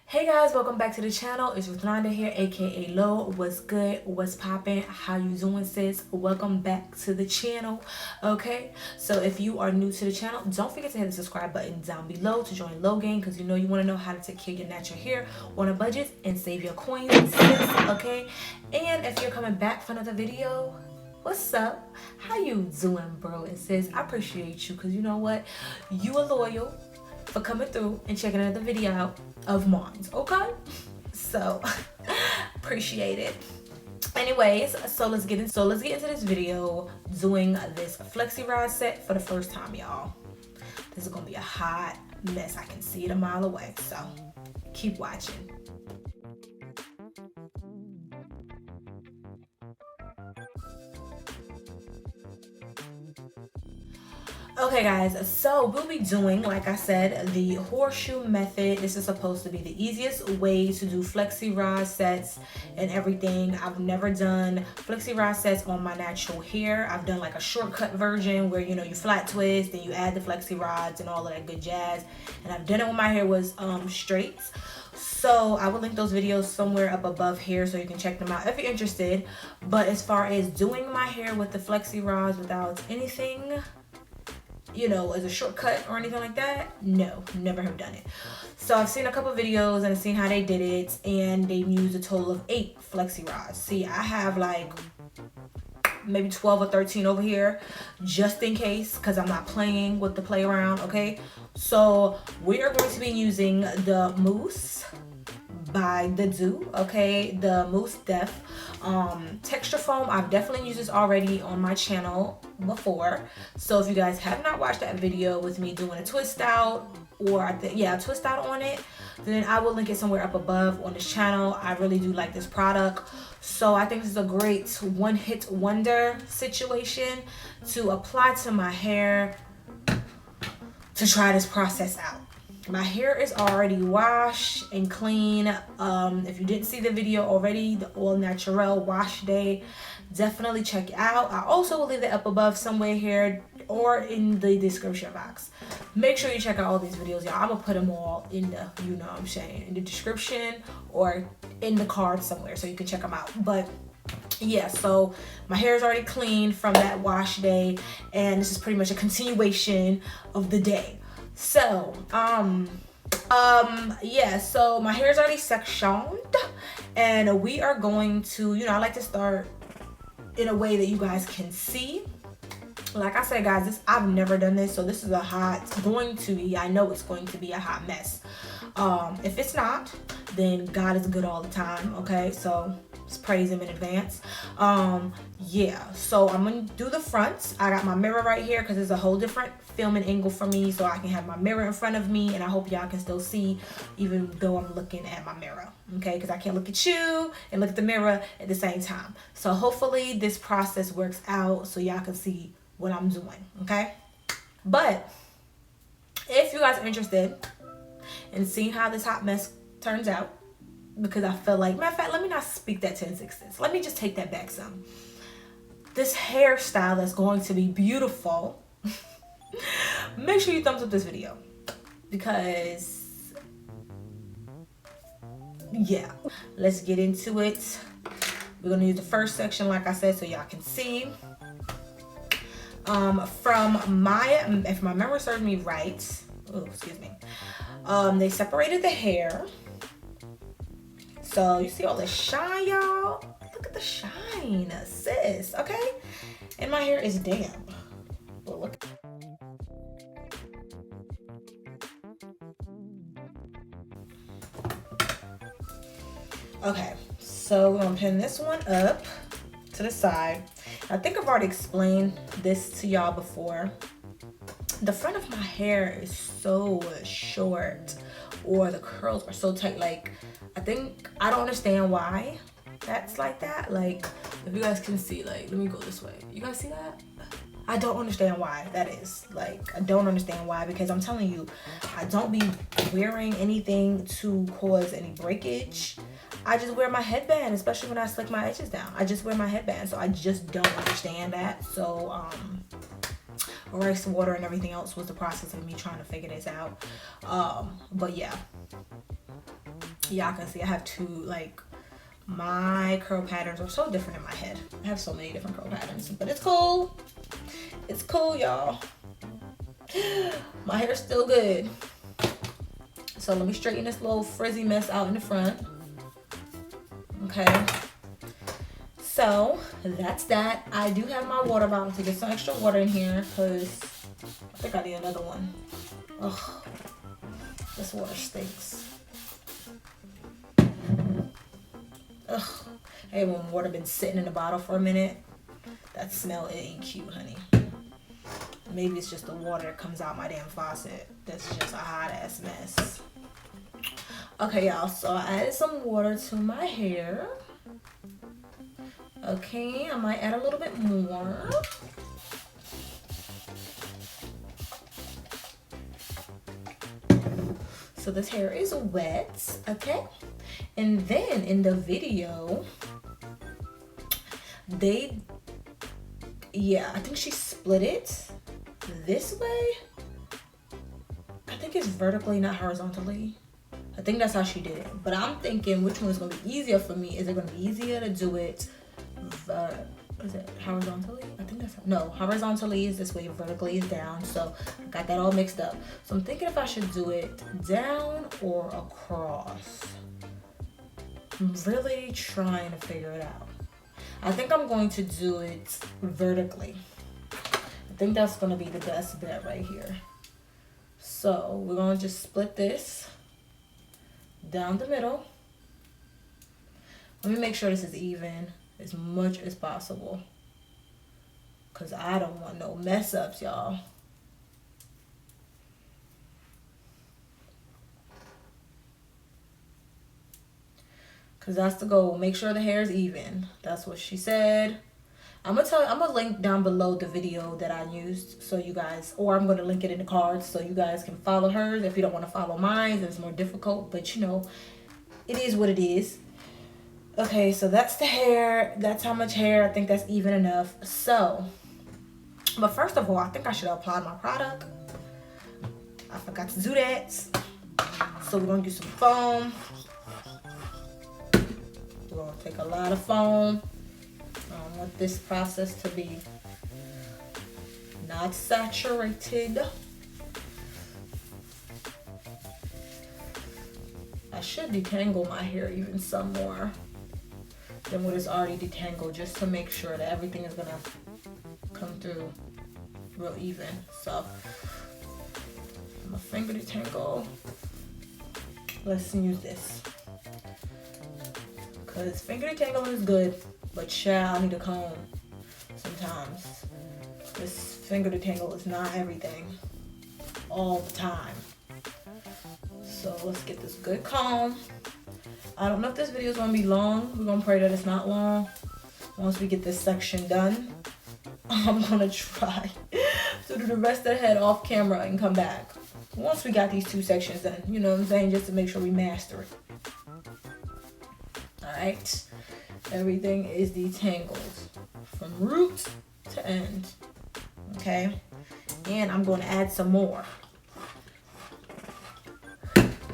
Hey guys, welcome back to the channel. It's Ruth Nanda here, aka Lo. What's good? What's poppin'? How you doing, sis? Welcome back to the channel. Okay, so if you are new to the channel, don't forget to hit the subscribe button down below to join Lo Gang, because you know you want to know how to take care of your natural hair on a budget and save your coins, sis. Okay, and if you're coming back for another video, what's up? How you doing, bro and sis? I appreciate you, because you know what, you are loyal for coming through and checking another video out of mine, okay? So appreciate it. Anyways, so let's get into this video doing this Flexi Rod set for the first time, y'all. This is gonna be a hot mess. I can see it a mile away, so keep watching. Okay guys, so we'll be doing, like I said, the horseshoe method. This is supposed to be the easiest way to do flexi rod sets and everything. I've never done flexi rod sets on my natural hair. I've done like a shortcut version where, you know, you flat twist and you add the flexi rods and all of that good jazz. And I've done it when my hair was straight. So I will link those videos somewhere up above here so you can check them out if you're interested. But as far as doing my hair with the flexi rods without anything, you know, as a shortcut or anything like that, no, never have done it. So I've seen a couple videos and I've seen how they did it, and they used a total of 8 flexi rods. See, I have like maybe 12 or 13 over here just in case, because I'm not playing with the play around. Okay, so we are going to be using the Mousse by the Doux, okay, the Mousse DEF texture foam. I've definitely used this already on my channel before, so if you guys have not watched that video with me doing a twist out, or a twist out on it, then I will link it somewhere up above on this channel. I really do like this product, so I think this is a great one-hit wonder situation to apply to my hair to try this process out. My hair is already washed and clean. If you didn't see the video already, the all natural wash day, definitely check it out. I also will leave it up above somewhere here or in the description box. Make sure you check out all these videos, y'all. I'm gonna put them all in the, you know what I'm saying, in the description or in the card somewhere so you can check them out. But yeah, so my hair is already clean from that wash day, and this is pretty much a continuation of the day. So yeah, so my hair is already sectioned, and we are going to, you know, I like to start in a way that you guys can see. Like I said, guys, I've never done this, so this is I know it's going to be a hot mess. If it's not, then God is good all the time, okay? So let's praise him in advance. Yeah, so I'm gonna do the fronts. I got my mirror right here because it's a whole different filming angle for me, so I can have my mirror in front of me, and I hope y'all can still see even though I'm looking at my mirror, okay? Because I can't look at you and look at the mirror at the same time. So hopefully this process works out so y'all can see what I'm doing, okay? But if you guys are interested in seeing how this hot mess turns out, because I feel like, matter of fact, let me not speak that to existence. Let me just take that back some. This hairstyle that's going to be beautiful. Make sure you thumbs up this video, because yeah, let's get into it. We're gonna use the first section, like I said, so y'all can see. If my memory serves me right, they separated the hair. So you see all the shine, y'all? Look at the shine, sis, okay? And my hair is damp. But look. Okay, so we're gonna pin this one up to the side. I think I've already explained this to y'all before. The front of my hair is so short, or the curls are so tight. Like, I don't understand why that's like that. Like, if you guys can see, like, let me go this way. You guys see that? I don't understand why that is. Like, I don't understand why, because I'm telling you, I don't be wearing anything to cause any breakage. I just wear my headband, especially when I slick my edges down. I just wear my headband, so I just don't understand that. So, rice water and everything else was the process of me trying to figure this out. But yeah. Y'all can see I have two, like, my curl patterns are so different in my head. I have so many different curl patterns, but it's cool. It's cool, y'all. My hair's still good. So let me straighten this little frizzy mess out in the front. Okay. So that's that. I do have my water bottle to get some extra water in here because I think I need another one. Ugh, this water stinks. Ugh, I hate when water been sitting in the bottle for a minute. That smell, it ain't cute, honey. Maybe it's just the water that comes out my damn faucet. That's just a hot ass mess. Okay, y'all, so I added some water to my hair. Okay, I might add a little bit more. So this hair is wet, okay? And then in the video, I think she split it this way. I think it's vertically, not horizontally. I think that's how she did it. But I'm thinking which one is gonna be easier for me. Is it gonna be easier to do it, is it horizontally? I think that's, no, horizontally is this way, vertically is down. So I got that all mixed up. So I'm thinking if I should do it down or across. I'm really trying to figure it out. I think I'm going to do it vertically. I think that's gonna be the best bet right here. So we're gonna just split this down the middle. Let me make sure this is even as much as possible, because I don't want no mess ups, y'all. Because that's the goal. Make sure the hair is even. That's what she said. I'm gonna link down below the video that I used so you guys, or I'm gonna link it in the cards so you guys can follow hers if you don't want to follow mine. It's more difficult, but you know, it is what it is. Okay, so that's the hair. That's how much hair. I think that's even enough. So, but first of all, I think I should apply my product. I forgot to do that. So we're gonna do some foam. We're gonna take a lot of foam. I want this process to be not saturated. I should detangle my hair even some more than what is already detangled, just to make sure that everything is gonna come through real even. So my finger detangle. Let's use this, because finger detangling is good, but child, I need a comb sometimes. This finger detangle is not everything all the time. So let's get this good comb. I don't know if this video is gonna be long. We're gonna pray that it's not long. Once we get this section done, I'm gonna try to do the rest of the head off camera and come back once we got these two sections done. You know what I'm saying? Just to make sure we master it. All right. Everything is detangled from root to end. Okay. And I'm going to add some more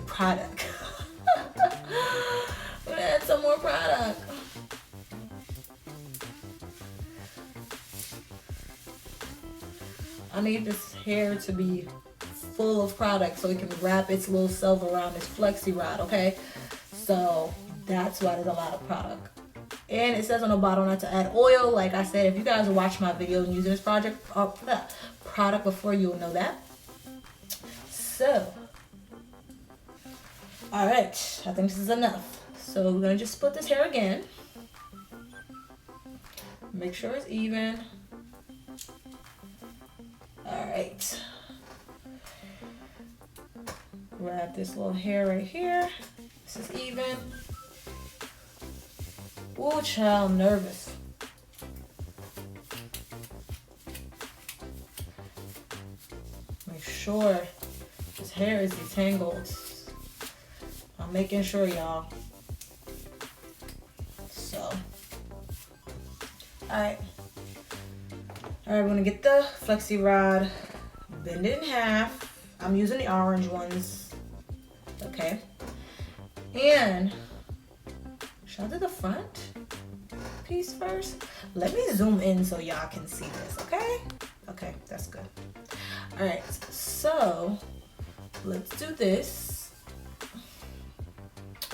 product. I'm going to add some more product. I need this hair to be full of product so it can wrap its little self around this flexi rod, okay? So that's why there's a lot of product. And it says on the bottle not to add oil. Like I said, if you guys watch my videos using this product before, you'll know that. So, all right, I think this is enough. So we're gonna just split this hair again. Make sure it's even. All right. Grab this little hair right here. This is even. Ooh, child, I'm nervous. Make sure this hair is detangled. I'm making sure, y'all. So, all right. All right, we're gonna get the flexi rod, bend it in half. I'm using the orange ones, okay? And should I do the front piece first? Let me zoom in so y'all can see this, okay? Okay, that's good. All right, so let's do this.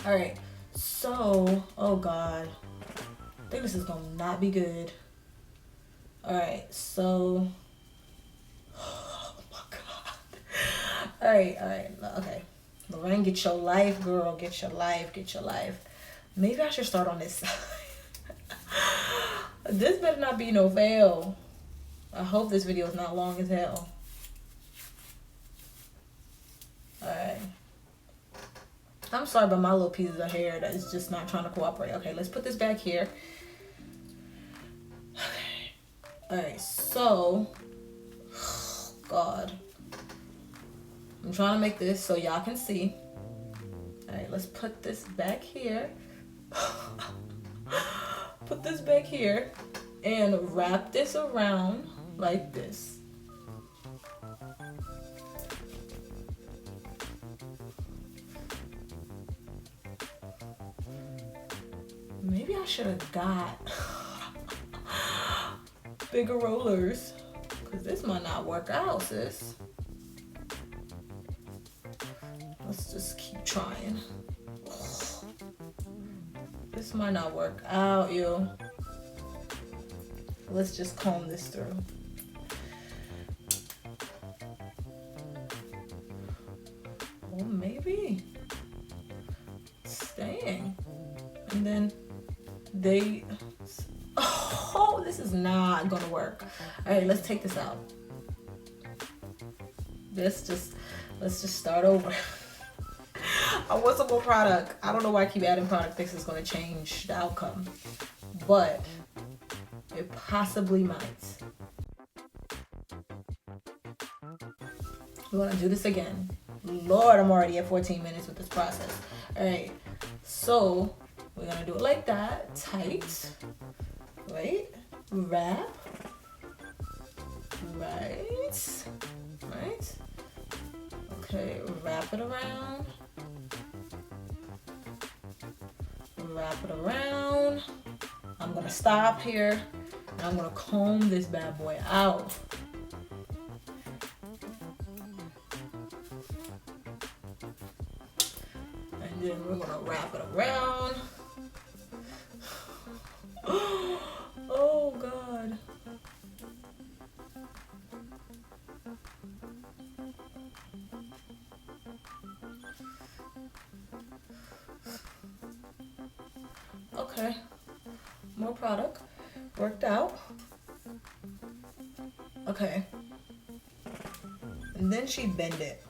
All right, so, oh God, I think this is gonna not be good. All right, so, oh my God. All right, okay. Lorraine, get your life, girl, get your life, get your life. Maybe I should start on this side. This better not be no fail. I hope this video is not long as hell. Alright. I'm sorry about my little pieces of hair that is just not trying to cooperate. Okay, let's put this back here. Alright, so God. I'm trying to make this so y'all can see. Alright, let's put this back here. Put this back here and wrap this around like this. Maybe I should have got bigger rollers, because this might not work out, sis. Let's just keep trying. This might not work out, yo. Let's just comb this through. Well, maybe it's staying. And then they, oh, this is not gonna work. All right, let's take this out. Let's just start over. I want some more product. I don't know why I keep adding product. This is going to change the outcome, but it possibly might. We want to do this again. Lord, I'm already at 14 minutes with this process. All right, so we're going to do it like that. Tight. Right. Wrap. Right. Right. Okay, wrap it around. Wrap it around. I'm gonna stop here and I'm gonna comb this bad boy out. And then we're gonna wrap it around. Oh God. Okay, more product, worked out. Okay, and then she bend it.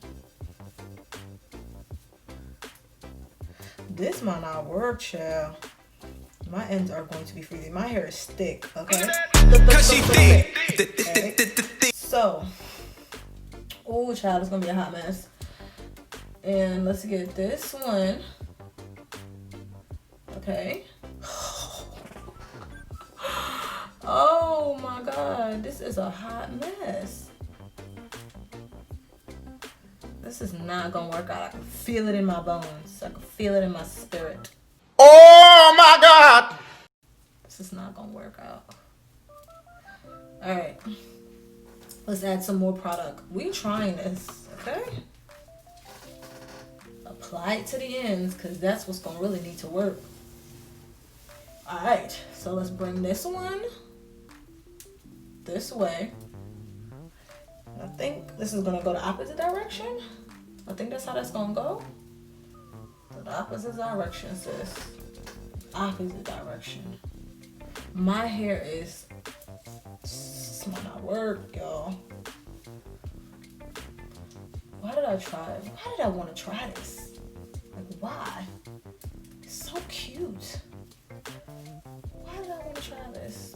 This might not work, child. My ends are going to be freezing. My hair is thick, okay? Right. So, oh child, it's gonna be a hot mess. And let's get this one. Okay. Oh my God, this is a hot mess. This is not gonna work out. I can feel it in my bones. I can feel it in my spirit. Oh my God! This is not gonna work out. All right, let's add some more product. We trying this, okay? Apply it to the ends, because that's what's gonna really need to work. All right, so let's bring this one this way. I think this is gonna go the opposite direction. I think that's how that's gonna go. The opposite direction, sis. Opposite direction. My hair is, this might not work, y'all. Why did I try it? Why did I want to try this? Like, why? It's so cute. Why did I want to try this?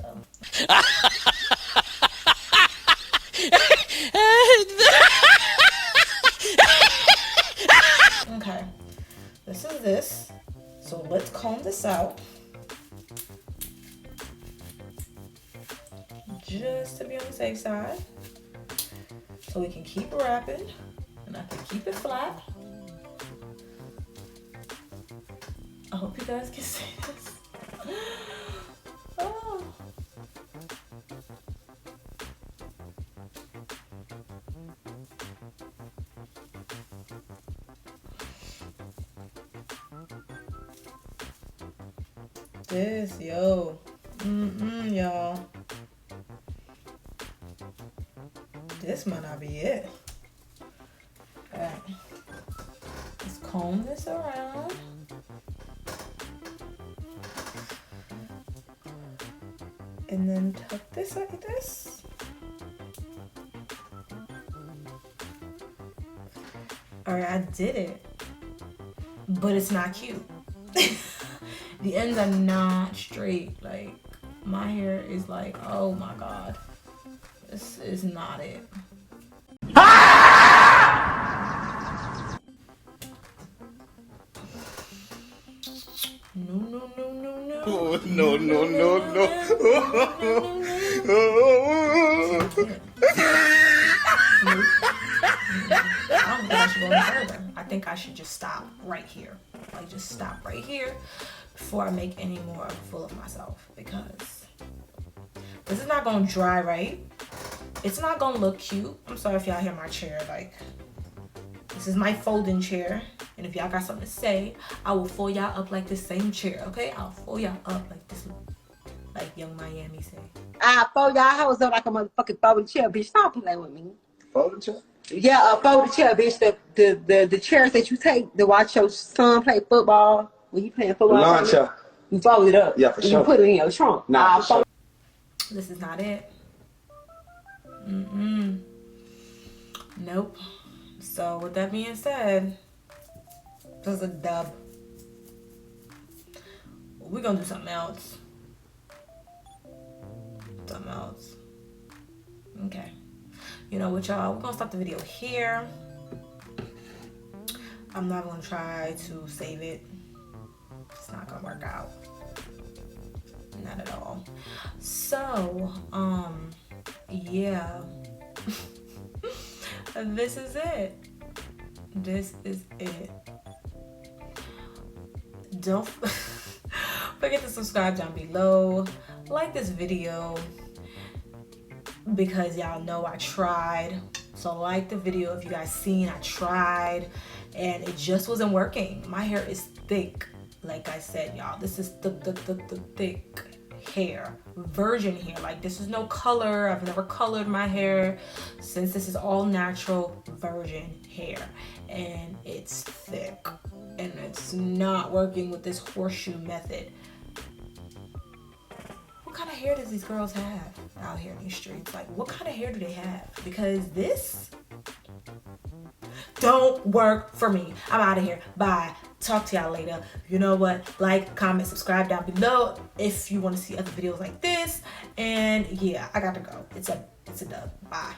Okay, this is this. So let's comb this out. Just to be on the safe side. So we can keep wrapping and I can keep it flat. I hope you guys can see this. Oh. This, yo. Y'all. This might not be it. Alright. Let's comb this around. And then tuck this like this. Alright, I did it. But it's not cute. The ends are not straight. Like, my hair is like, oh my god. This is not it. No, no, no, no, no. Oh, no, no, no, no. I don't think I should go any further. I think I should just stop right here. Like, just stop right here before I make any more fool of myself, because this is not gonna dry right. It's not gonna look cute. I'm sorry if y'all hear my chair. Like, this is my folding chair, and if y'all got something to say, I will fold y'all up like this same chair, okay? I'll fold y'all up like this, like Young Miami say. I fold y'all hoes up like a motherfucking folding chair, bitch. Stop playing with me. Folding chair? Yeah, a folding chair, bitch. The chairs that you take to watch your son play football when he playing football. The lawn chair. You fold it up. Yeah, for and sure. You put it in your trunk. Nah, for sure. This is not it. Nope. So with that being said, this is a dub. We're gonna do something else. Something else. Okay. You know what, y'all? We're gonna stop the video here. I'm not gonna try to save it. It's not gonna work out. Not at all. So, yeah. This is it. This is it. Don't forget to subscribe down below. Like this video, because y'all know I tried. So like the video if you guys seen I tried and it just wasn't working. My hair is thick. Like I said, y'all, this is the thick hair, virgin hair. Like, this is no color. I've never colored my hair, since this is all natural virgin hair, and it's thick, and it's not working with this horseshoe method. What kind of hair does these girls have out here in these streets? Like, what kind of hair do they have? Because this don't work for me. I'm out of here. Bye. Talk to y'all later. You know what? Like, comment, subscribe down below if you want to see other videos like this. And yeah, I got to go. It's a dub. Bye.